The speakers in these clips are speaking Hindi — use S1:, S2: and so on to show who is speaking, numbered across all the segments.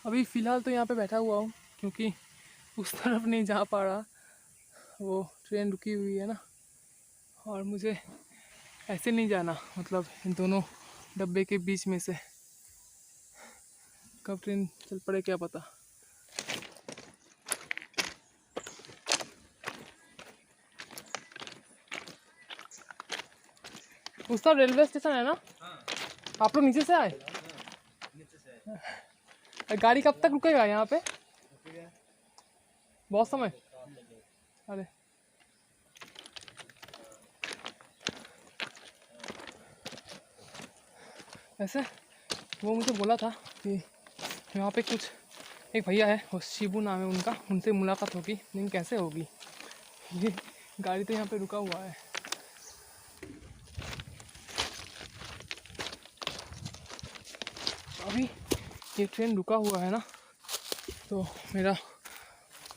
S1: अभी फ़िलहाल तो यहाँ पे बैठा हुआ हूँ क्योंकि उस तरफ नहीं जा पा रहा, वो ट्रेन रुकी हुई है ना, और मुझे ऐसे नहीं जाना, मतलब इन दोनों डब्बे के बीच में से कब ट्रेन चल पड़े क्या पता। उस तरफ रेलवे स्टेशन है ना? आप लोग नीचे से आए? गाड़ी कब तक रुकेगा यहाँ पे? बहुत समय? अरे ऐसे वो मुझे बोला था कि यहाँ पे कुछ एक भैया है, वो शिबू नाम है उनका, उनसे मुलाकात होगी, लेकिन कैसे होगी? ये गाड़ी तो यहाँ पे रुका हुआ है। अभी ये ट्रेन रुका हुआ है ना, तो मेरा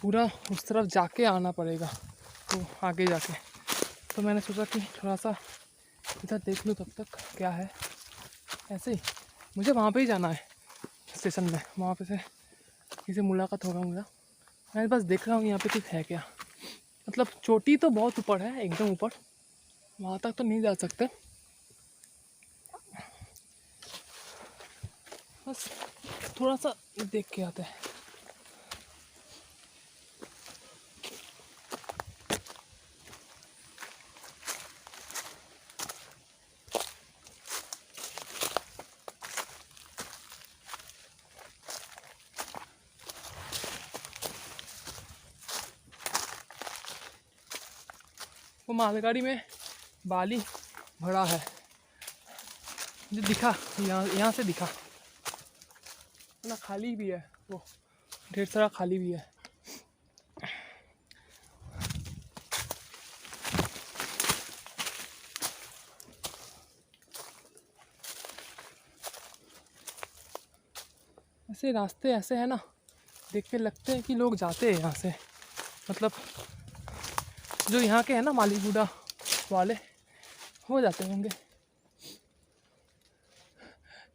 S1: पूरा उस तरफ जाके आना पड़ेगा, तो आगे जाके तो मैंने सोचा कि थोड़ा सा इधर देख लूँ तब तक क्या है। ऐसे ही मुझे वहाँ पे ही जाना है स्टेशन में, वहाँ पे से किसी से मुलाकात होगा मुझे। मैं बस देख रहा हूँ यहाँ पे कुछ है क्या, मतलब चोटी तो बहुत ऊपर है, एकदम ऊपर, वहाँ तक तो नहीं जा सकते, बस थोड़ा सा देख के आते हैं। वो मालगाड़ी में बाली भरा है, जो दिखा यहाँ से दिखा ना, खाली भी है, वो ढेर सारा खाली भी है। ऐसे रास्ते ऐसे है ना, देख के लगते हैं कि लोग जाते हैं यहाँ से, मतलब जो यहाँ के हैं ना मालीगुड़ा वाले, हो जाते होंगे,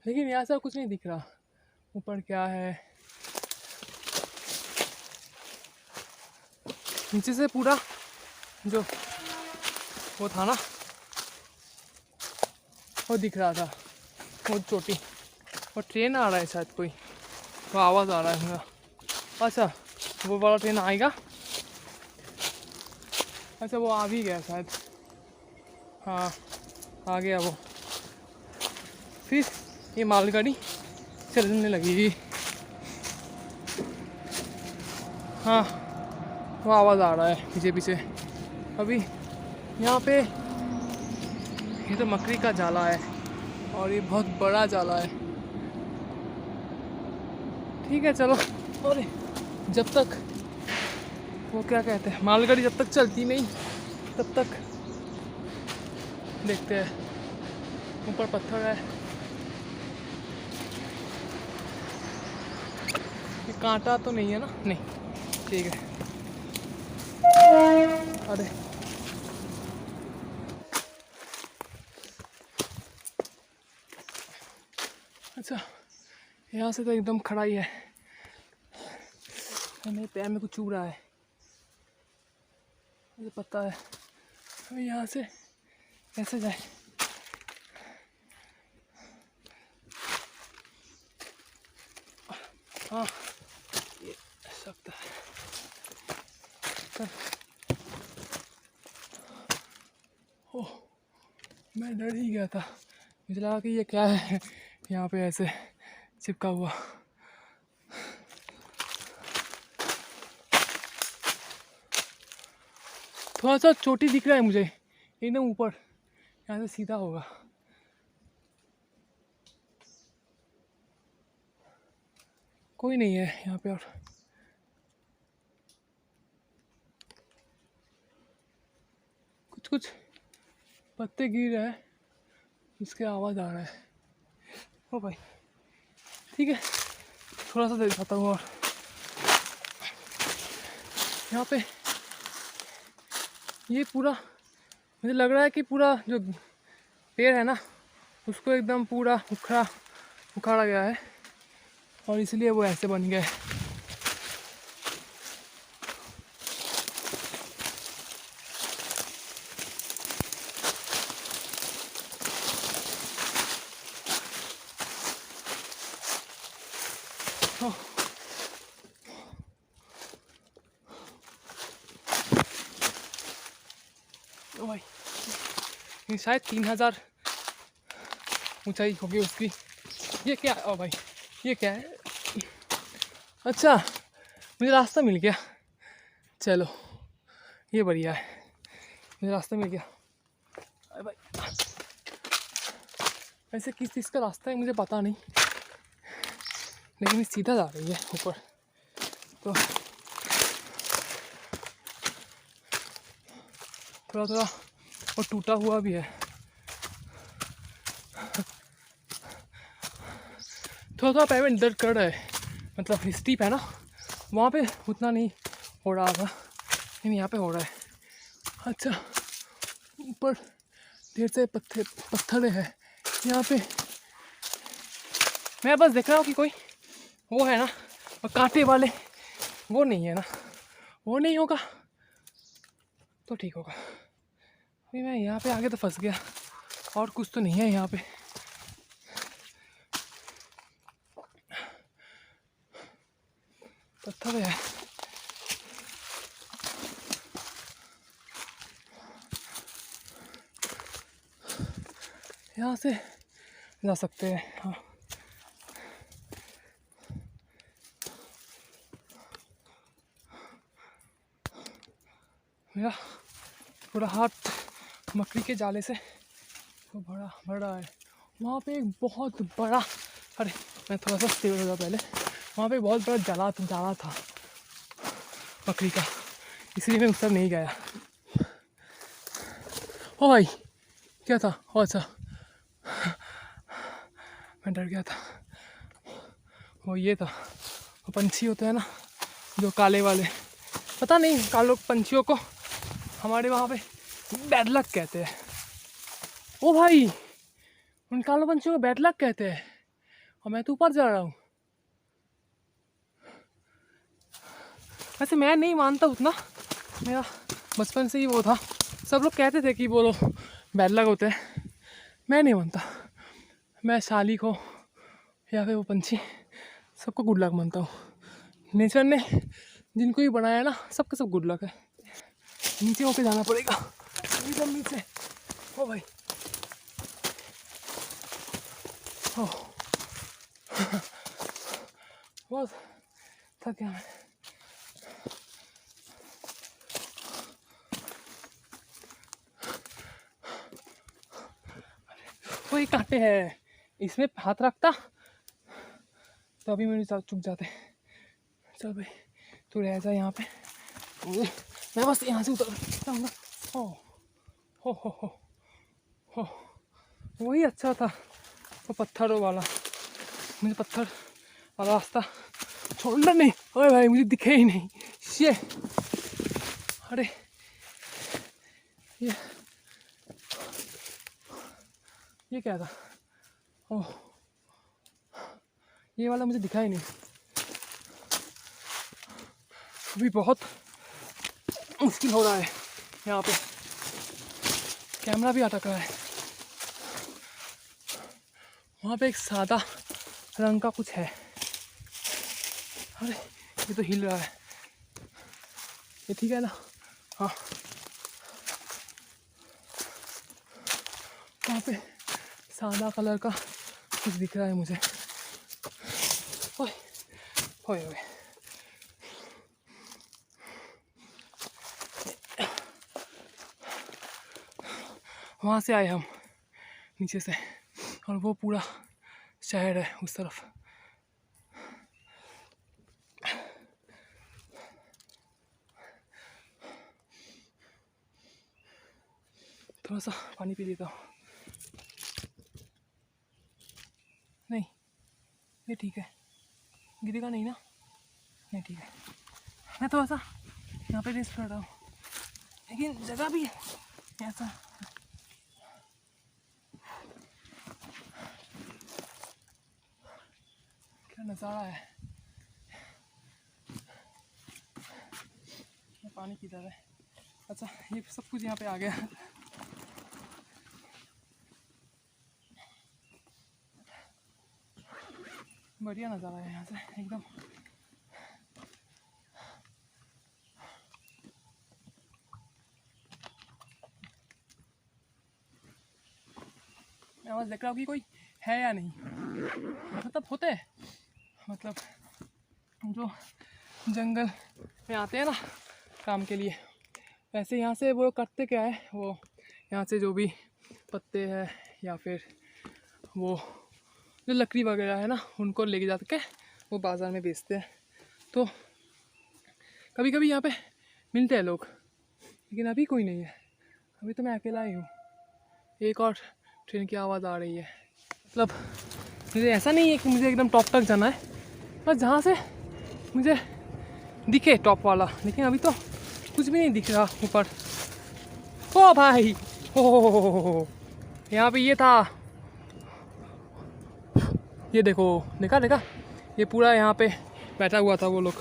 S1: लेकिन यहाँ से कुछ नहीं दिख रहा। ऊपर क्या है, नीचे से पूरा जो वो था ना, वो दिख रहा था, वो चोटी, और ट्रेन आ रहा है शायद, कोई वो आवाज़ आ रहा है मेरा। अच्छा वो वाला ट्रेन आएगा, अच्छा वो आ भी गया शायद, हाँ आ गया वो, फिर ये मालगाड़ी चलने लगेगी। हाँ वो आवाज़ आ रहा है पीछे पीछे। अभी यहाँ पे ये तो मकड़ी का जाला है, और ये बहुत बड़ा जाला है। ठीक है चलो, और जब तक वो क्या कहते हैं, मालगाड़ी जब तक चलती नहीं तब तक देखते हैं। ऊपर पत्थर है, ये कांटा तो नहीं है ना? नहीं, ठीक है। अरे अच्छा, यहाँ से तो एकदम खड़ा ही है, मेरे पैर में कुछ चुभ रहा है, मुझे पता है। अभी यहाँ से कैसे जाए? हाँ ये सकता है, ओह मैं डर ही गया था, मुझे लगा कि ये क्या है यहाँ पे ऐसे चिपका हुआ। थोड़ा सा चोटी दिख रहा है मुझे एकदम ऊपर, यहाँ से सीधा होगा। कोई नहीं है यहाँ पे, और कुछ कुछ पत्ते गिर रहे हैं, उसके आवाज़ आ रहा है। ओ भाई ठीक है, थोड़ा सा देर खाता हूँ। और यहाँ पे ये पूरा मुझे लग रहा है कि पूरा जो पेड़ है ना, उसको एकदम पूरा उखाड़ा गया है, और इसलिए वो ऐसे बन गए। ओ भाई, ये शायद 3000 ऊंचाई होगी उसकी। ये क्या? ओ भाई, ये क्या है? अच्छा, मुझे रास्ता मिल गया। चलो, ये बढ़िया है, मुझे रास्ता मिल गया। अरे भाई, वैसे किस चीज़ का रास्ता है मुझे पता नहीं, लेकिन ये सीधा जा रही है ऊपर। तो थोड़ा थोड़ा और टूटा हुआ भी है, थोड़ा थोड़ा पैर में दर्द कर रहा है। मतलब स्टीप है ना, वहाँ पे उतना नहीं हो रहा था, लेकिन यहाँ पे हो रहा है। अच्छा, ऊपर ढेर से पत्थर है यहाँ पे। मैं बस देख रहा हूँ कि कोई वो है ना, और कांटे वाले वो नहीं है ना, वो नहीं होगा तो ठीक होगा। अभी मैं यहाँ पे आगे तो फंस गया, और कुछ तो नहीं है यहाँ पे। पत्थर है, यहाँ से जा सकते हैं। हाँ, मेरा पूरा हाथ मकड़ी के जाले से तो भर रहा है। वहाँ पे एक बहुत बड़ा, अरे मैं थोड़ा सा स्टेबल हो गया पहले। वहाँ पे बहुत बड़ा जाला था मकड़ी का, इसलिए मैं उस तरफ नहीं गया। ओ भाई, क्या था? ओ अच्छा, मैं डर गया था। वो ये था, वो पंछी होते हैं ना जो काले वाले, पता नहीं काले पंछियों को हमारे वहाँ पे बैड लक कहते हैं। ओ भाई, उन काले पंछियों को बैड लक कहते हैं, और मैं तो ऊपर जा रहा हूँ। वैसे मैं नहीं मानता उतना, मेरा बचपन से ही वो था, सब लोग कहते थे कि वो लोग बैड लक होते हैं, मैं नहीं मानता। मैं शालिक हो या फिर वो पंछी, सबको गुड लक मानता हूँ। नेचर ने जिनको भी बनाया ना, सबका सब गुड लक है। नीचे होके जाना पड़ेगा, एकदम नीचे। ओ भाई, ओ बहुत थक गया मैं। वही कांटे हैं, इसमें हाथ रखता तो अभी मेरे साथ चुक जाते। चल भाई, तू रह जा यहाँ पे, मैं बस यहाँ से उतर जाऊँगा। हो हो हो हो हो, वही अच्छा था वो पत्थरों वाला। मुझे पत्थर वाला रास्ता छोड़ना नहीं। अरे भाई, मुझे दिखे ही नहीं ये। अरे ये क्या था? ओह, ये वाला मुझे दिखा ही नहीं। अभी बहुत मुश्किल हो रहा है यहाँ पे, कैमरा भी अटक रहा है। वहाँ पे एक सादा रंग का कुछ है। अरे ये तो हिल रहा है, ये ठीक है ना? हाँ, वहाँ पे सादा कलर का कुछ दिख रहा है मुझे। ओए ओए ओए, वहाँ से आए हम नीचे से, और वो पूरा शहर है उस तरफ। थोड़ा सा पानी पी लेता हूँ। नहीं, ये ठीक है, गिरेगा नहीं ना? नहीं ठीक है, मैं थोड़ा सा यहाँ पे रेस्ट कर रहा हूँ, लेकिन जगह भी है ऐसा। क्या नज़ारा है। पानी किधर है? अच्छा, ये सब कुछ यहाँ पे आ गया। बढ़िया नज़ारा है यहाँ से एकदम। आवाज़ देख रहा हूँ कि कोई है या नहीं, मतलब होते हैं, मतलब जो जंगल में आते हैं ना काम के लिए, वैसे यहाँ से वो करते क्या है, वो यहाँ से जो भी पत्ते हैं या फिर वो जो लकड़ी वगैरह है ना, उनको लेके जा के वो बाज़ार में बेचते हैं। तो कभी कभी यहाँ पे मिलते हैं लोग, लेकिन अभी कोई नहीं है, अभी तो मैं अकेला ही हूँ। एक और ट्रेन की आवाज़ आ रही है। मतलब मुझे ऐसा नहीं है कि मुझे एकदम टॉप तक जाना है, बस जहाँ से मुझे दिखे टॉप वाला, लेकिन अभी तो कुछ भी नहीं दिख रहा ऊपर। ओ भाई, ओ यहाँ पे ये था, ये देखो, देखा ये पूरा यहाँ पे बैठा हुआ था वो लोग।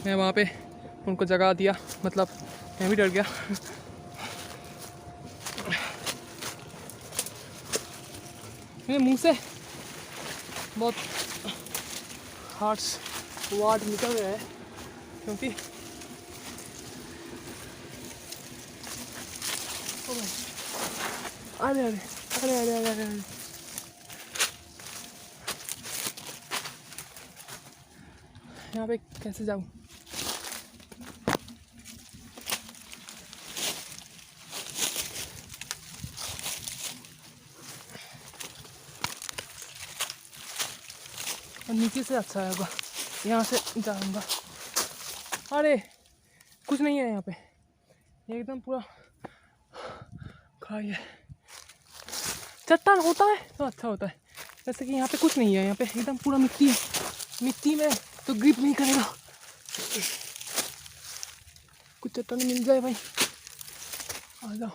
S1: मैं वहाँ पे उनको जगा दिया, मतलब मैं भी डर गया। मेरे मुंह से बहुत हार्श वर्ड निकल रहे हैं, क्योंकि अरे अरे अरे अरे अरे अरे यहाँ पे कैसे जाऊँ? और नीचे से अच्छा है, यहाँ से जाऊँगा। अरे कुछ नहीं है यहाँ पे, ये एकदम पूरा खाई है। चट्टान होता है तो अच्छा होता है, जैसे कि यहाँ पे कुछ नहीं है, यहाँ पे एकदम पूरा मिट्टी है। मिट्टी में तो ग्रिप नहीं करेगा। कुछ चट्टान मिल जाए भाई, आ जाओ।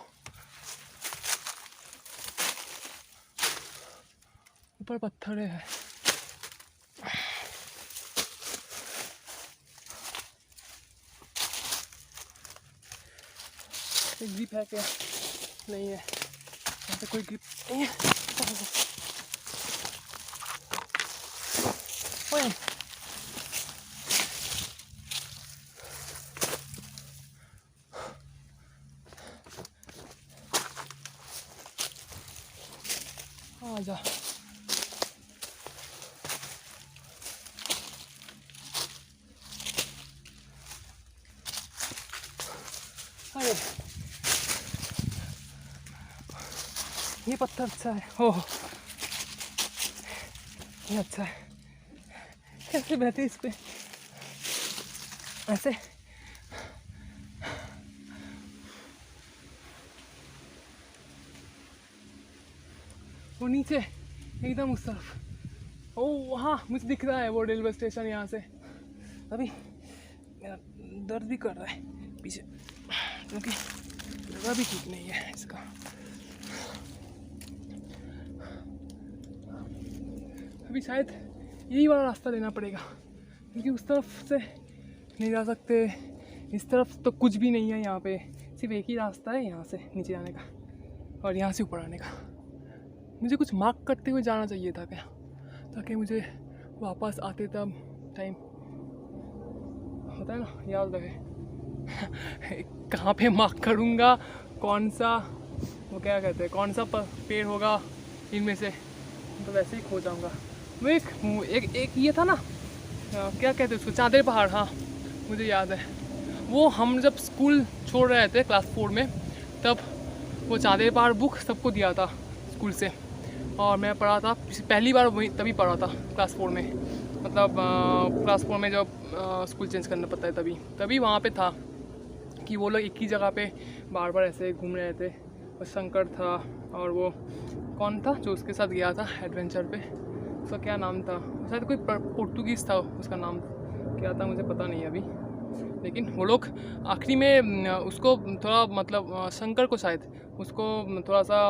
S1: ऊपर पत्थर है। ग्रिप है क्या? नहीं है, यहाँ पे कोई ग्रिप नहीं है। ओए आजा। अरे ये पत्थर अच्छा है। ओह ये अच्छा है। कैसे बैठे इस पे ऐसे? वो नीचे एकदम उस तरफ। ओ वहाँ मुझे दिख रहा है वो रेलवे स्टेशन। यहाँ से अभी मेरा दर्द भी कर रहा है पीछे, क्योंकि जगह भी ठीक नहीं है इसका। अभी शायद यही वाला रास्ता लेना पड़ेगा, क्योंकि उस तरफ से नहीं जा सकते। इस तरफ तो कुछ भी नहीं है, यहाँ पे सिर्फ एक ही रास्ता है, यहाँ से नीचे जाने का और यहाँ से ऊपर आने का। मुझे कुछ मार्क करते हुए जाना चाहिए था क्या, ताकि मुझे वापस आते तब टाइम होता है ना, याद रहे। कहाँ पे मार्क करूँगा, कौन सा वो क्या कहते हैं, कौन सा पेड़ होगा इनमें से, तो वैसे ही खो जाऊँगा। वो एक ये था ना, क्या कहते हैं उसको, चांदेर पहाड़। हाँ मुझे याद है, वो हम जब स्कूल छोड़ रहे थे क्लास 4 में, तब वो चांदेर पहाड़ बुक सबको दिया था स्कूल से, और मैं पढ़ा था पहली बार वही, तभी पढ़ा था क्लास 4 में। मतलब क्लास 4 में जब स्कूल चेंज करना पड़ता है, तभी वहाँ पे था कि वो लोग एक ही जगह पे बार बार ऐसे घूम रहे थे। और शंकर था, और वो कौन था जो उसके साथ गया था एडवेंचर पे, उसका क्या नाम था, शायद कोई पोर्तुगीज़ था, उसका नाम क्या था मुझे पता नहीं अभी। लेकिन वो लोग आखिरी में उसको थोड़ा, मतलब शंकर को शायद उसको थोड़ा सा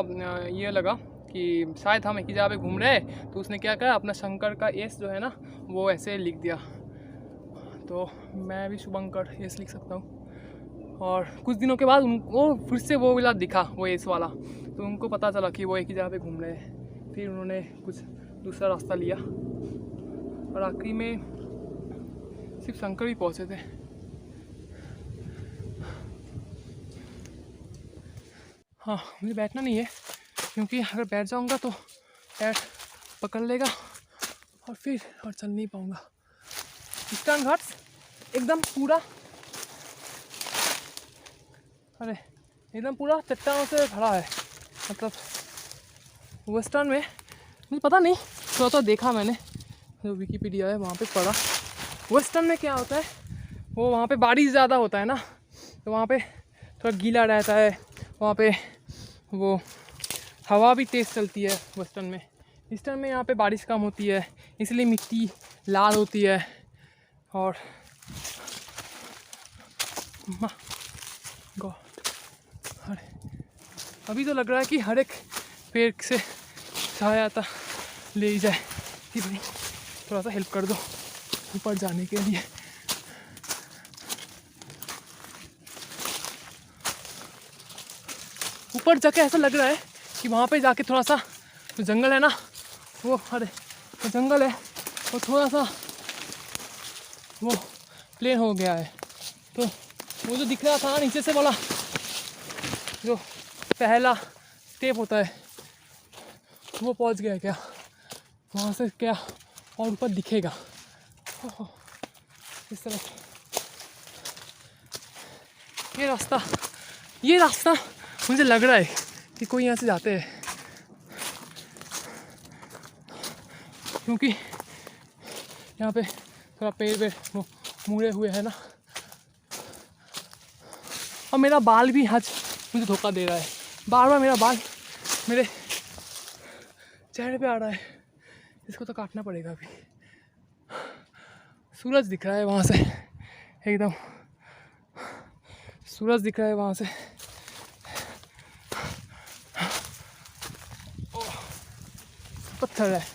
S1: ये लगा कि शायद हम एक ही जगह पे घूम रहे हैं, तो उसने क्या करा, अपना शंकर का एस जो है ना वो ऐसे लिख दिया। तो मैं भी शुभंकर एस लिख सकता हूँ। और कुछ दिनों के बाद उनको फिर से वो वाला दिखा, वो एस वाला, तो उनको पता चला कि वो एक ही जगह पे घूम रहे हैं। फिर उन्होंने कुछ दूसरा रास्ता लिया और आखिरी में सिर्फ शंकर ही पहुँचे थे। हाँ, मुझे बैठना नहीं है, क्योंकि अगर बैठ जाऊँगा तो पैर पकड़ लेगा और फिर और चल नहीं पाऊँगा। ईस्टर्न घाट्स एकदम पूरा, अरे एकदम पूरा चट्टानों से भरा है। मतलब वेस्टर्न में मुझे पता नहीं, थोड़ा तो देखा मैंने, जो विकिपीडिया है वहाँ पे पढ़ा। वेस्टर्न में क्या होता है, वो वहाँ पे बारिश ज़्यादा होता है ना, तो वहाँ पे थोड़ा गीला रहता है, वहाँ पे वो हवा भी तेज़ चलती है वेस्टर्न में। ईस्टर्न में यहाँ पे बारिश कम होती है, इसलिए मिट्टी लाल होती है। और गॉड, अरे अभी तो लग रहा है कि हर एक पेड़ से सहायता ले ही जाए कि भाई थोड़ा सा हेल्प कर दो ऊपर जाने के लिए। ऊपर जाके ऐसा लग रहा है कि वहाँ पे जाके थोड़ा सा जो जंगल है ना, वो अरे वो जंगल है वो थोड़ा सा वो प्लेन हो गया है। तो वो जो दिख रहा था नीचे से वाला जो पहला स्टेप होता है वो पहुंच गया क्या, वहाँ से क्या और ऊपर दिखेगा इस तरफ। ये रास्ता मुझे लग रहा है कि कोई यहाँ से जाते हैं, क्योंकि यहाँ पे थोड़ा पेड़ पे वो मुड़े हुए है ना। और मेरा बाल भी आज मुझे धोखा दे रहा है, बार बार मेरा बाल मेरे चेहरे पे आ रहा है। इसको तो काटना पड़ेगा अभी। सूरज दिख रहा है वहाँ से, एकदम सूरज दिख रहा है वहाँ से। पत्थर है,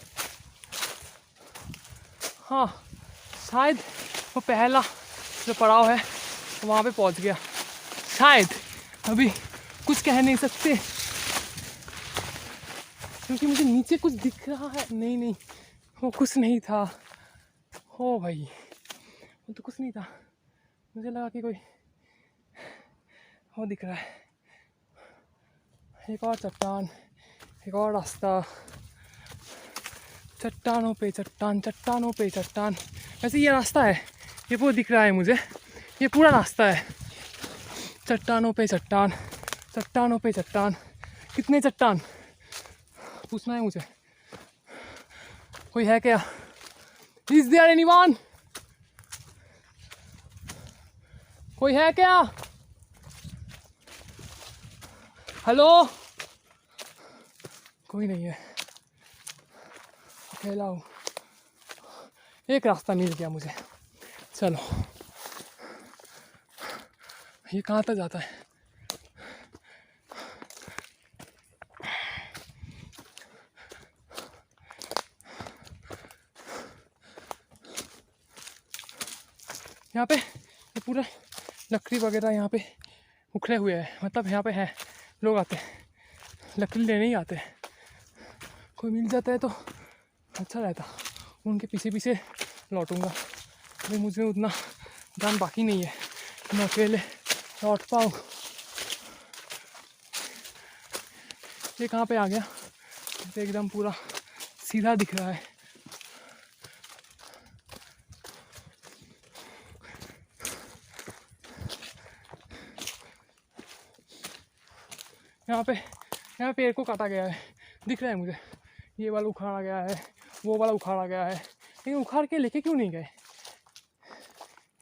S1: हाँ शायद वो पहला जो पड़ाव है वहाँ पे पहुँच गया शायद। अभी कुछ कह नहीं सकते, क्योंकि मुझे नीचे कुछ दिख रहा है। नहीं वो कुछ नहीं था, ओ भाई वो तो कुछ नहीं था। मुझे लगा कि कोई वो दिख रहा है। एक और चट्टान, एक और रास्ता, चट्टानों पे चट्टान, चट्टानों पे चट्टान। वैसे ये रास्ता है, ये वो दिख रहा है मुझे, ये पूरा रास्ता है। चट्टानों पे चट्टान, चट्टानों पे चट्टान। कितने चट्टान पूछना है मुझे। कोई है क्या? Is there anyone? कोई है क्या? हेलो? कोई नहीं है, अकेला हूँ। एक रास्ता मिल गया मुझे, चलो। ये कहाँ तक जाता है? यहाँ पे ये पूरा लकड़ी वगैरह यहाँ पे उखड़े हुए हैं, मतलब यहाँ पे है, लोग आते हैं लकड़ी लेने ही आते हैं। कोई मिल जाता है तो अच्छा रहता, उनके पीछे पीछे लौटूंगा। अभी मुझे उतना जान बाकी नहीं है कि मैं अकेले लौट पाऊँ। ये कहाँ पे आ गया? एकदम पूरा सीधा दिख रहा है। यहाँ पेड़ को काटा गया है, दिख रहा है मुझे। ये वाला उखाड़ा गया है, वो वाला उखाड़ा गया है, लेकिन उखाड़ के लेके क्यों नहीं गए?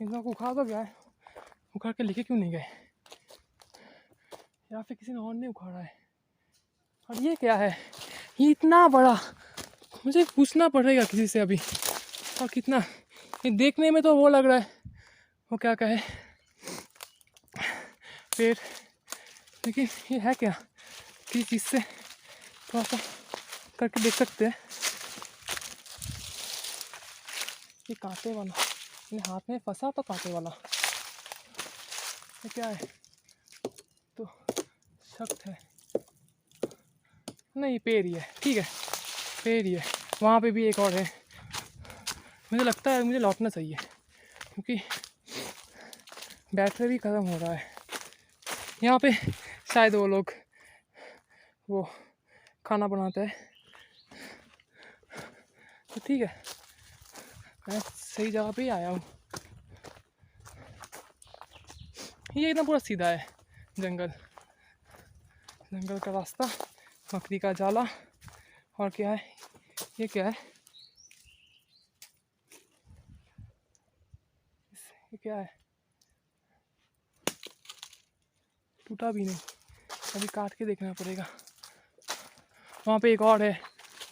S1: इन लोगों को उखाड़ तो गया है, उखाड़ के लेके क्यों नहीं गए? या फिर किसी ने और ने उखाड़ा है? और ये क्या है? ये इतना बड़ा, मुझे पूछना पड़ेगा किसी से अभी। और कितना, ये देखने में तो वो लग रहा है वो क्या कहे पेड़, लेकिन ये है क्या? किस चीज़ से थोड़ा सा करके देख सकते हैं। ये कांटे वाला मेरे हाथ में फंसा तो कांटे वाला ये क्या है? तो सख्त है। नहीं पेड़ ही है, ठीक है पेड़ ही है। वहाँ पे भी एक और है। मुझे लगता है मुझे लौटना चाहिए क्योंकि बैटरी भी ख़त्म हो रहा है। यहाँ पे शायद वो लोग वो खाना बनाते हैं। तो ठीक है मैं सही जगह पे ही आया हूँ। ये एकदम पूरा सीधा है जंगल का रास्ता, मकड़ी का जाला। और क्या है ये क्या है? ये क्या है? टूटा भी नहीं, अभी काट के देखना पड़ेगा। वहाँ पे एक और है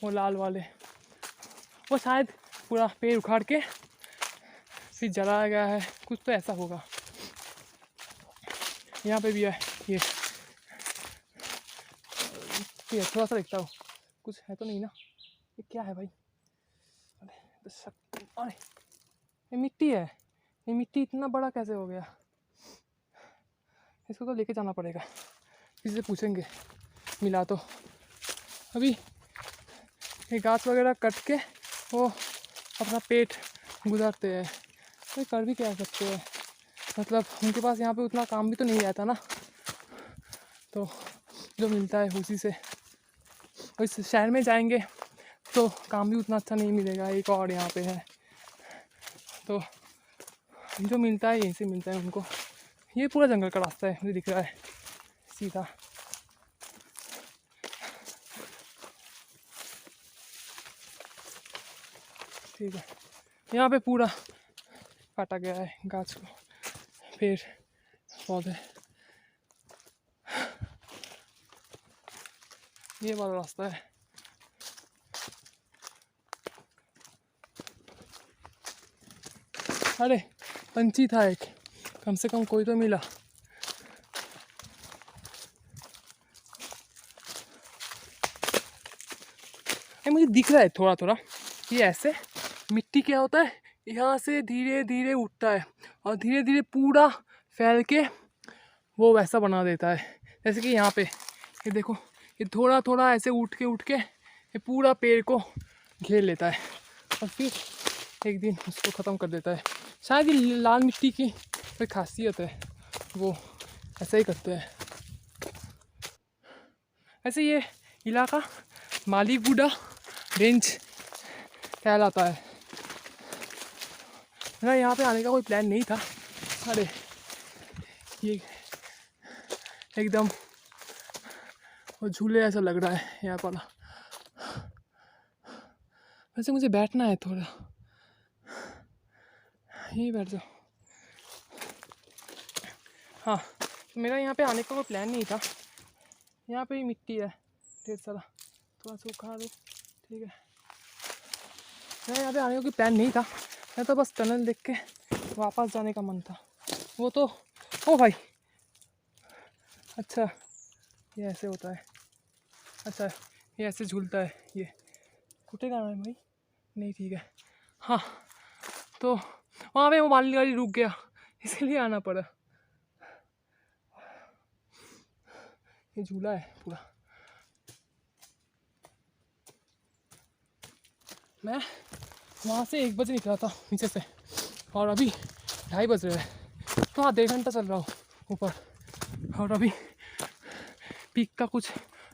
S1: वो लाल वाले, वो शायद पूरा पेड़ उखाड़ के फिर जलाया गया है, कुछ तो ऐसा होगा। यहाँ पे भी है ये थोड़ा सा देखता हूँ कुछ है तो नहीं ना। ये क्या है भाई? अरे ये मिट्टी है। ये मिट्टी इतना बड़ा कैसे हो गया? इसको तो लेके जाना पड़ेगा, किसी से पूछेंगे मिला तो। अभी ये गाछ वगैरह कट के वो अपना पेट गुजारते हैं, तो कर भी क्या सकते हैं। मतलब उनके पास यहाँ पे उतना काम भी तो नहीं रहता ना, तो जो मिलता है उसी से। इस शहर में जाएंगे तो काम भी उतना अच्छा नहीं मिलेगा। एक और यहाँ पे है तो जो मिलता है यहीं से मिलता है उनको। ये पूरा जंगल का रास्ता है मुझे दिख रहा है सीधा। ठीक है यहाँ पे पूरा काटा गया है गाछ को, पेड़ पौधे। ये वाला रास्ता है। अरे पंछी था एक, कम से कम कोई तो मिला। ये मुझे दिख रहा है थोड़ा थोड़ा। ये ऐसे मिट्टी क्या होता है, यहाँ से धीरे धीरे उठता है और धीरे धीरे पूरा फैल के वो वैसा बना देता है। जैसे कि यहाँ पे ये देखो, ये थोड़ा थोड़ा ऐसे उठ के ये पूरा पेड़ को घेर लेता है और फिर एक दिन उसको ख़त्म कर देता है। शायद ये लाल मिट्टी की कोई खासियत है, वो ऐसा ही करते हैं। ऐसे ये इलाका मालीगुडा रेंज कहलाता है। मेरा यहाँ पे आने का कोई प्लान नहीं था। अरे ये एकदम वो झूले ऐसा लग रहा है यहाँ पर। वैसे मुझे बैठना है थोड़ा, यहीं बैठ जाओ। हाँ मेरा यहाँ पे आने का कोई प्लान नहीं था। यहाँ पे ही मिट्टी है ढेर सारा, थोड़ा सा उखाड़ दो ठीक है। मेरा यहाँ पे आने का कोई प्लान नहीं था, मैं तो बस टनल देख के वापस जाने का मन था। वो तो ओ भाई अच्छा ये ऐसे होता है। अच्छा ये ऐसे झूलता है, ये टूटेगा ना भाई? नहीं ठीक है। हाँ तो वहाँ पे वो मालगाड़ी रुक गया इसलिए आना पड़ा। ये झूला है पूरा। मैं वहाँ से 1 बजे निकला था नीचे से और अभी 2:30 बज रहे हैं, तो हाँ 1.5 घंटा चल रहा हूँ ऊपर और अभी पीक का कुछ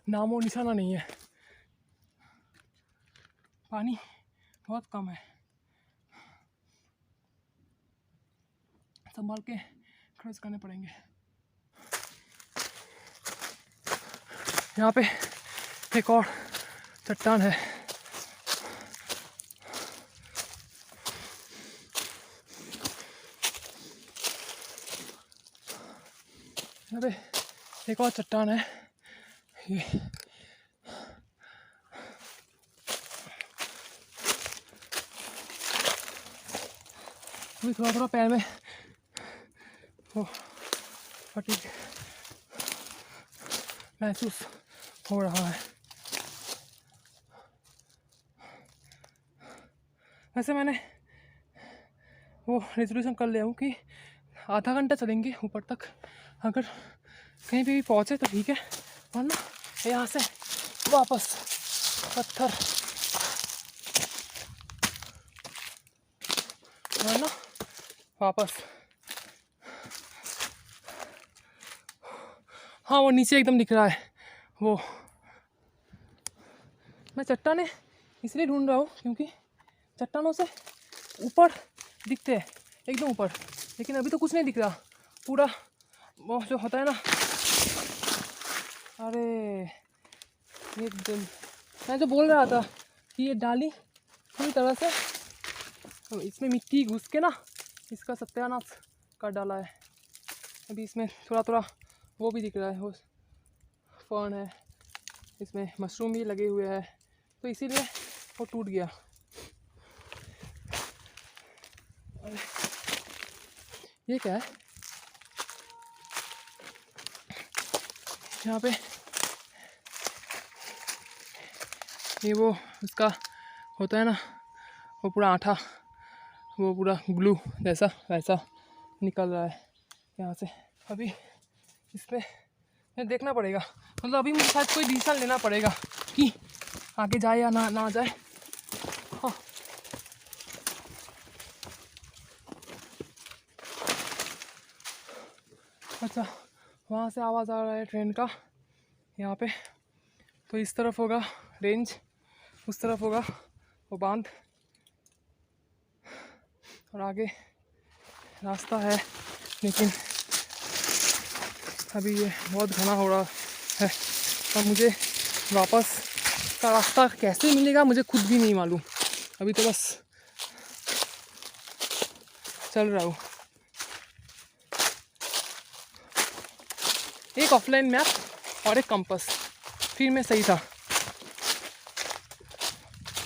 S1: नामो निशाना नहीं है। पानी बहुत कम है, संभाल के खर्च करने पड़ेंगे। यहाँ पे एक और चट्टान है। यहाँ पे एक और चट्टान है ये। अभी थोड़ा थोड़ा पैर में वो फटीग महसूस हो रहा है। वैसे मैंने वो रेजोल्यूशन कर लिया हूँ कि आधा घंटा चलेंगे ऊपर तक, अगर कहीं पे भी पहुँचे तो ठीक है, वरना यहाँ से वापस पत्थर, वरना वापस। हाँ वो नीचे एकदम दिख रहा है, वो मैं चट्टाने इसलिए ढूंढ रहा हूँ क्योंकि चट्टानों से ऊपर दिखते हैं एकदम ऊपर, लेकिन अभी तो कुछ नहीं दिख रहा पूरा, वो जो होता है ना, अरे ये मैं जो बोल रहा था कि ये डाली पूरी तरह से इसमें मिट्टी घुस के ना इसका सत्यानाश कर डाला है। अभी इसमें थोड़ा थोड़ा वो भी दिख रहा है, वो फर्न है, इसमें मशरूम भी लगे हुए हैं, तो इसीलिए वो टूट गया। ये क्या है, यहाँ पे ये वो उसका होता है ना, वो पूरा आठा, वो पूरा ग्लू जैसा वैसा निकल रहा है यहाँ से। अभी इसमें देखना पड़ेगा, मतलब अभी मुझे शायद कोई डिसीजन लेना पड़ेगा कि आगे जाए या ना जाए। हाँ अच्छा, वहाँ से आवाज़ आ रहा है ट्रेन का यहाँ पे, तो इस तरफ होगा रेंज, उस तरफ होगा वो बांध, और आगे रास्ता है, लेकिन अभी ये बहुत घना हो रहा है और मुझे वापस का रास्ता कैसे मिलेगा मुझे खुद भी नहीं मालूम। अभी तो बस चल रहा हूँ। एक ऑफलाइन मैप और एक कंपास, फिर मैं सही था,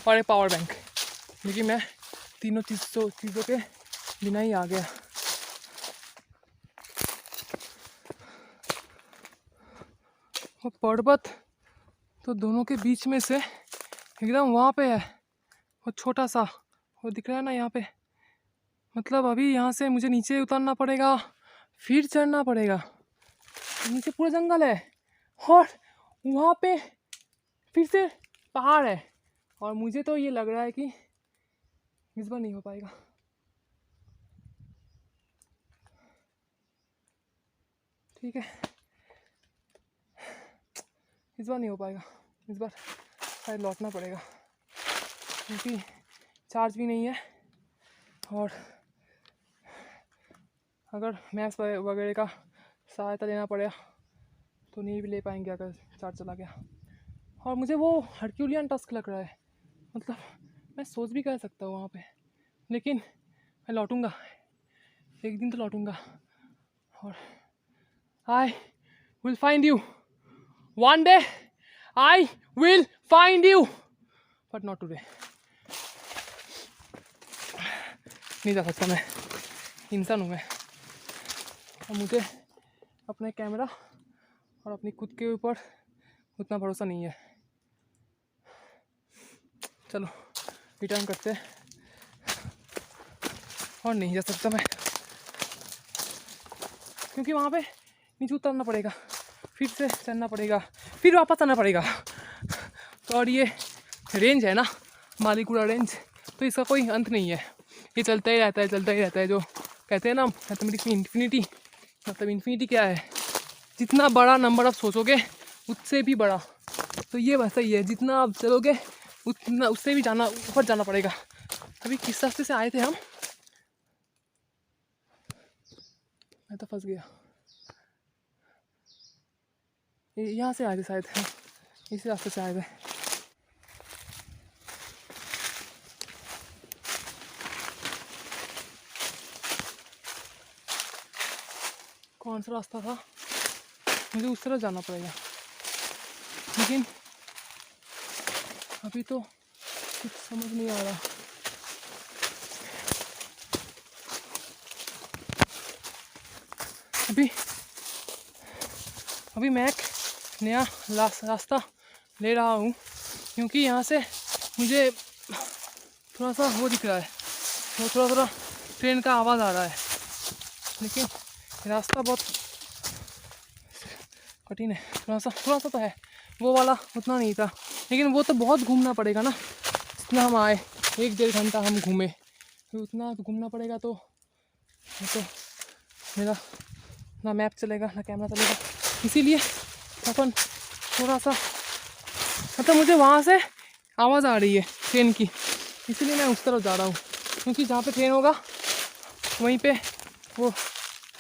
S1: और एक पावर बैंक, लेकिन मैं तीनों चीज़ों के बिना ही आ गया। वो पर्वत तो दोनों के बीच में से एकदम वहाँ पे है, वो छोटा सा वो दिख रहा है ना यहाँ पे, मतलब अभी यहाँ से मुझे नीचे उतरना पड़ेगा, फिर चढ़ना पड़ेगा, नीचे पूरा जंगल है और वहाँ पे फिर से पहाड़ है, और मुझे तो ये लग रहा है कि इस बार नहीं हो पाएगा। ठीक है, इस बार नहीं हो पाएगा, इस बार शायद लौटना पड़ेगा, क्योंकि चार्ज भी नहीं है, और अगर मैप्स वगैरह का सहायता लेना पड़ेगा तो नहीं भी ले पाएंगे अगर चार्ज चला गया। और मुझे वो हरक्यूलियन टास्क लग रहा है, मतलब मैं सोच भी कर सकता हूँ वहाँ पे, लेकिन मैं लौटूंगा, एक दिन तो लौटूंगा, और I will find you, one day I will find you, but not today. नहीं जा सकता, मैं इंसान हूँ मैं, और मुझे अपने कैमरा और अपनी खुद के ऊपर उतना भरोसा नहीं है। चलो रिटर्न करते हैं, और नहीं जा सकता मैं, क्योंकि वहाँ पे नीचे उतरना पड़ेगा, फिर से चलना पड़ेगा, फिर वापस आना पड़ेगा। तो और ये रेंज है ना, मालीकुड़ा रेंज, तो इसका कोई अंत नहीं है, ये चलता ही रहता है, चलता ही रहता है। जो कहते हैं ना मैथमेटिक्स में इन्फिनिटी, मतलब इन्फिनिटी क्या है, जितना बड़ा नंबर आप सोचोगे उससे भी बड़ा, तो ये वैसा ही है, जितना आप चलोगे उतना उससे भी जाना ऊपर जाना पड़ेगा। अभी किस रास्ते से आए थे हम, मैं तो फंस गया, यहाँ से आए थे शायद, इसी रास्ते से आए थे। कौन सा रास्ता था, मुझे उस तरफ जाना पड़ेगा, लेकिन अभी तो कुछ समझ नहीं आ रहा। अभी मैं एक नया रास्ता ले रहा हूँ, क्योंकि यहाँ से मुझे थोड़ा सा वो दिख रहा है, वो थोड़ा थोड़ा ट्रेन का आवाज़ आ रहा है, लेकिन रास्ता बहुत कठिन है। थोड़ा सा तो है, वो वाला उतना नहीं था, लेकिन वो तो बहुत घूमना पड़ेगा ना। जितना हम आए 1-1.5 घंटा हम घूमे, फिर उतना तो घूमना पड़ेगा, तो मेरा ना मैप चलेगा ना कैमरा चलेगा, इसीलिए अपन थोड़ा सा मतलब मुझे वहाँ से आवाज़ आ रही है ट्रेन की, इसीलिए मैं उस तरफ जा रहा हूँ, क्योंकि जहाँ पे ट्रेन होगा वहीं पे वो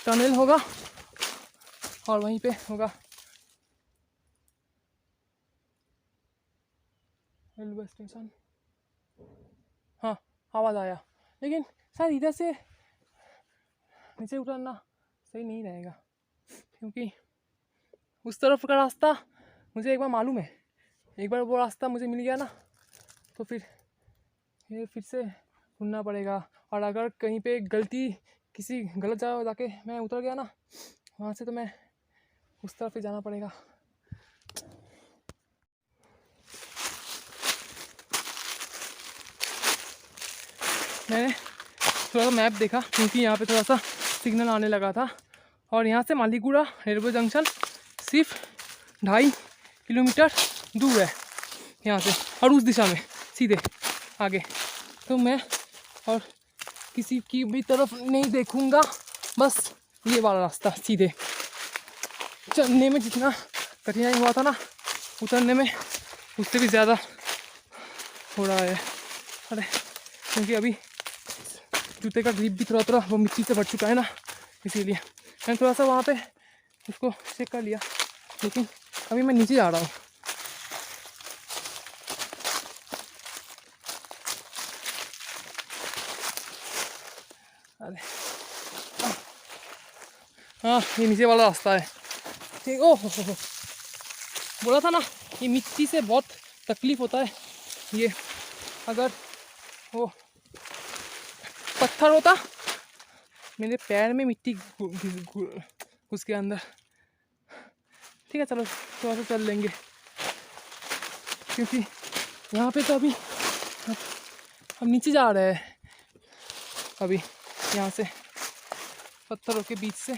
S1: टनल होगा और वहीं पे होगा रेलवे स्टेशन। हाँ, आवाज़ आया, लेकिन शायद इधर से नीचे उतरना सही नहीं रहेगा, क्योंकि उस तरफ का रास्ता मुझे एक बार मालूम है। एक बार वो रास्ता मुझे मिल गया ना, तो फिर से ढूंढना पड़ेगा। और अगर कहीं पे गलती किसी गलत जगह जाके मैं उतर गया ना, वहाँ से तो मैं उस तरफ से जाना पड़ेगा। मैंने थोड़ा सा मैप देखा, क्योंकि यहाँ पे थोड़ा सा सिग्नल आने लगा था, और यहाँ से मालीगुड़ा रेलवे जंक्शन सिर्फ 2.5 किलोमीटर दूर है यहाँ से, और उस दिशा में सीधे आगे। तो मैं और किसी की भी तरफ नहीं देखूँगा, बस ये वाला रास्ता सीधे। चलने में जितना कठिनाई हुआ था ना, उतरने में उससे भी ज़्यादा हो रहा है। अरे क्योंकि अभी जूते का ग्रिप भी थोड़ा वो मिट्टी से भर चुका है ना, इसीलिए मैंने थोड़ा सा वहाँ पे उसको चेक कर लिया, लेकिन अभी मैं नीचे जा रहा हूँ। अरे हाँ, ये नीचे वाला रास्ता है, ठीक। ओह हो, बोला था ना, ये मिट्टी से बहुत तकलीफ होता है। ये अगर वो पत्थर होता, मेरे पैर में मिट्टी घुस के अंदर। ठीक है, चलो थोड़ा सा चल लेंगे, क्योंकि यहाँ पे तो अभी हम नीचे जा रहे हैं। अभी यहाँ से पत्थरों के बीच से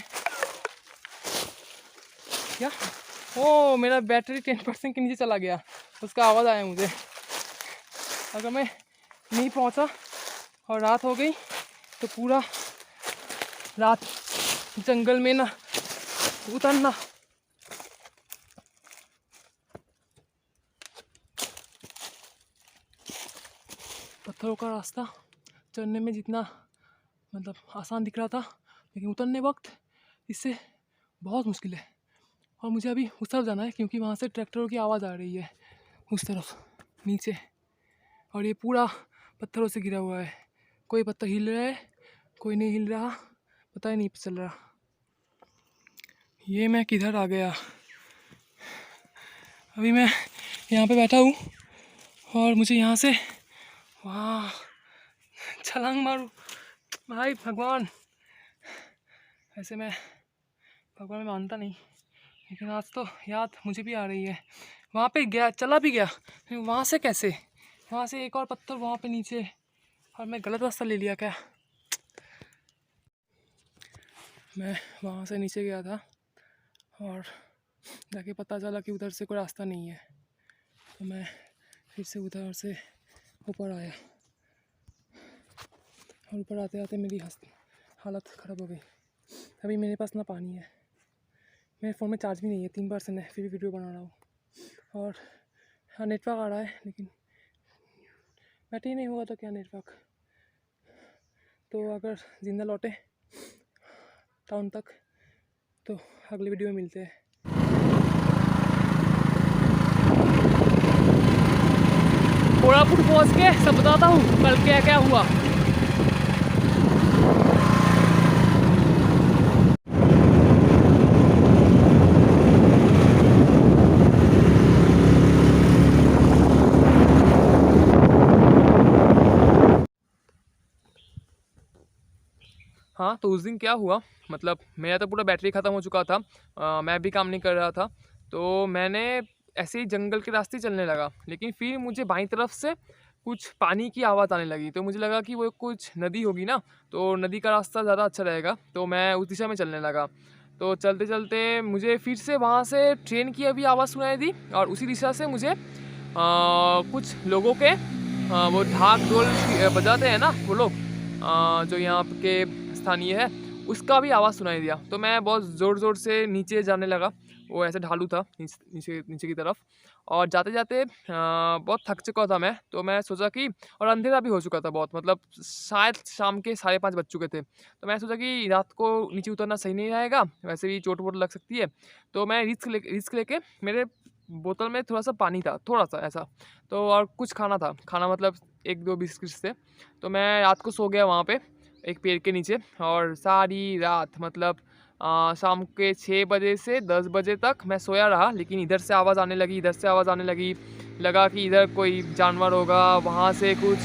S1: क्या, ओ मेरा बैटरी 10% के नीचे चला गया, उसका आवाज़ आया मुझे। अगर मैं नहीं पहुँचा और रात हो गई तो पूरा रात जंगल में ना उतरना। पत्थरों का रास्ता चढ़ने में जितना मतलब आसान दिख रहा था, लेकिन उतरने वक्त इससे बहुत मुश्किल है। और मुझे अभी उस तरफ जाना है, क्योंकि वहाँ से ट्रैक्टरों की आवाज़ आ रही है उस तरफ नीचे, और ये पूरा पत्थरों से घिरा हुआ है। कोई पत्थर हिल रहा है, कोई नहीं हिल रहा, पता ही नहीं चल रहा। ये मैं किधर आ गया? अभी मैं यहाँ पे बैठा हूँ और मुझे यहाँ से वहाँ छलांग मारूँ। भाई भगवान, ऐसे मैं भगवान में मानता नहीं, लेकिन आज तो याद मुझे भी आ रही है। वहाँ पे गया, चला भी गया, वहाँ से कैसे, वहाँ से एक और पत्थर वहाँ पे नीचे, और मैं गलत रास्ता ले लिया क्या? मैं वहाँ से नीचे गया था और जाके पता चला कि उधर से कोई रास्ता नहीं है, तो मैं फिर से उधर से ऊपर आया, और ऊपर आते आते मेरी हालत ख़राब हो गई। अभी मेरे पास ना पानी है, मेरे फ़ोन में चार्ज भी नहीं है, 3% है, फिर भी वीडियो बना रहा हूँ। और हाँ, नेटवर्क आ रहा है, लेकिन बैटरी नहीं हुआ तो क्या नेटवर्क। तो अगर ज़िंदा लौटे टाउन तक तो अगली वीडियो में मिलते हैं। कोरापुट पहुँच के सब बताता हूँ कल क्या क्या हुआ। हाँ, तो उस दिन क्या हुआ, मतलब मेरा तो पूरा बैटरी ख़त्म हो चुका था, मैं भी काम नहीं कर रहा था, तो मैंने ऐसे ही जंगल के रास्ते चलने लगा। लेकिन फिर मुझे बाईं तरफ से कुछ पानी की आवाज़ आने लगी, तो मुझे लगा कि वो कुछ नदी होगी ना, तो नदी का रास्ता ज़्यादा अच्छा रहेगा, तो मैं उस दिशा में चलने लगा। तो चलते-चलते मुझे फिर से वहाँ से ट्रेन की अभी आवाज़ सुनाई दी और उसी दिशा से मुझे कुछ लोगों के वो ढाक-ढोल बजाते हैं ना वो लोग, जो यहाँ के स्थानीय है, उसका भी आवाज़ सुनाई दिया। तो मैं बहुत ज़ोर-ज़ोर से नीचे जाने लगा, वो ऐसे ढालू था नीचे नीचे की तरफ, और जाते-जाते बहुत थक चुका था मैं, तो मैं सोचा कि, और अंधेरा भी हो चुका था बहुत, मतलब शायद शाम के 5:30 बज चुके थे। तो मैं सोचा कि रात को नीचे उतरना सही नहीं रहेगा, वैसे भी चोट-वोट लग सकती है। तो मैं रिस्क लेके मेरे बोतल में थोड़ा-सा पानी था, थोड़ा-सा ऐसा, तो और कुछ खाना था। खाना मतलब 1-2 बिस्किट्स थे। तो मैं रात को सो गया वहाँ पे, एक पेड़ के नीचे, और सारी रात मतलब शाम के 6 बजे से 10 बजे तक मैं सोया रहा, लेकिन इधर से आवाज़ आने लगी, इधर से आवाज़ आने लगी। लगा कि इधर कोई जानवर होगा, वहाँ से कुछ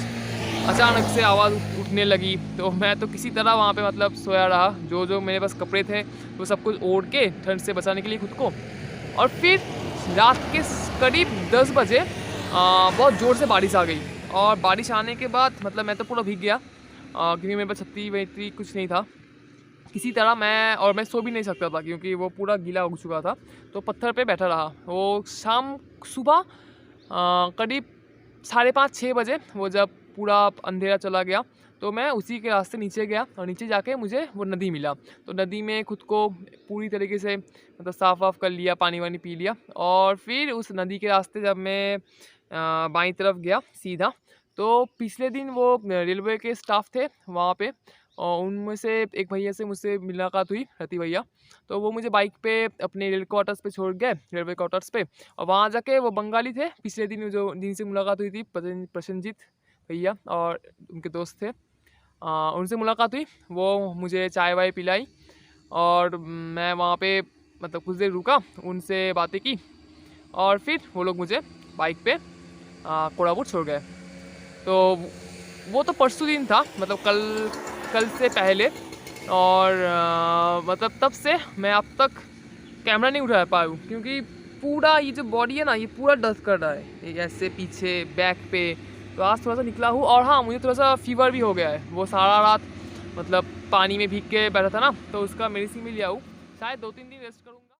S1: अचानक से आवाज़ उठने लगी, तो मैं तो किसी तरह वहाँ पे मतलब सोया रहा। जो मेरे पास कपड़े थे, वो सब कुछ ओढ़ के ठंड से बचाने के लिए खुद को। और फिर रात के करीब 10 बजे बहुत ज़ोर से बारिश आ गई, और बारिश आने के बाद मतलब मैं तो पूरा भीग गया, क्योंकि मेरे पास छत्ती-वत्ती कुछ नहीं था। किसी तरह मैं सो भी नहीं सकता था, क्योंकि वो पूरा गीला हो चुका था, तो पत्थर पे बैठा रहा। वो सुबह करीब 5:30-6 बजे, वो जब पूरा अंधेरा चला गया, तो मैं उसी के रास्ते नीचे गया, और नीचे जाके मुझे वो नदी मिला। तो नदी में खुद को पूरी तरीके से मतलब साफ़-वाफ़ कर लिया, पानी-वानी पी लिया, और फिर उस नदी के रास्ते जब मैं बाईं तरफ गया सीधा, तो पिछले दिन वो रेलवे के स्टाफ थे वहाँ पे, और उनमें से एक भैया से मुझसे मुलाकात हुई, रति भैया। तो वो मुझे बाइक पे अपने रेल क्वार्टर्स पे छोड़ गए, रेलवे क्वार्टर्स पे, और वहाँ जाके वो बंगाली थे, पिछले दिन जो जिनसे मुलाकात हुई थी, प्रसन्नजीत भैया और उनके दोस्त थे, उनसे मुलाकात हुई। वो मुझे चाय-वाय पिलाई, और मैं वहाँ पे मतलब कुछ देर रुका, उनसे बातें की, और फिर वो लोग मुझे बाइक पे कोरापुट छोड़ गए। तो वो तो परसों दिन था, मतलब कल से पहले, और मतलब तब से मैं अब तक कैमरा नहीं उठा पाया हूँ, क्योंकि पूरा ये जो बॉडी है ना, ये पूरा दर्द कर रहा है, ये ऐसे पीछे बैक पे। तो आज थोड़ा सा निकला हूँ, और हाँ, मुझे थोड़ा सा फीवर भी हो गया है। वो सारा रात मतलब पानी में भीग के बैठा था ना, तो उसका मेडिसिन भी लिया हूँ। शायद 2-3 दिन रेस्ट करूँगा।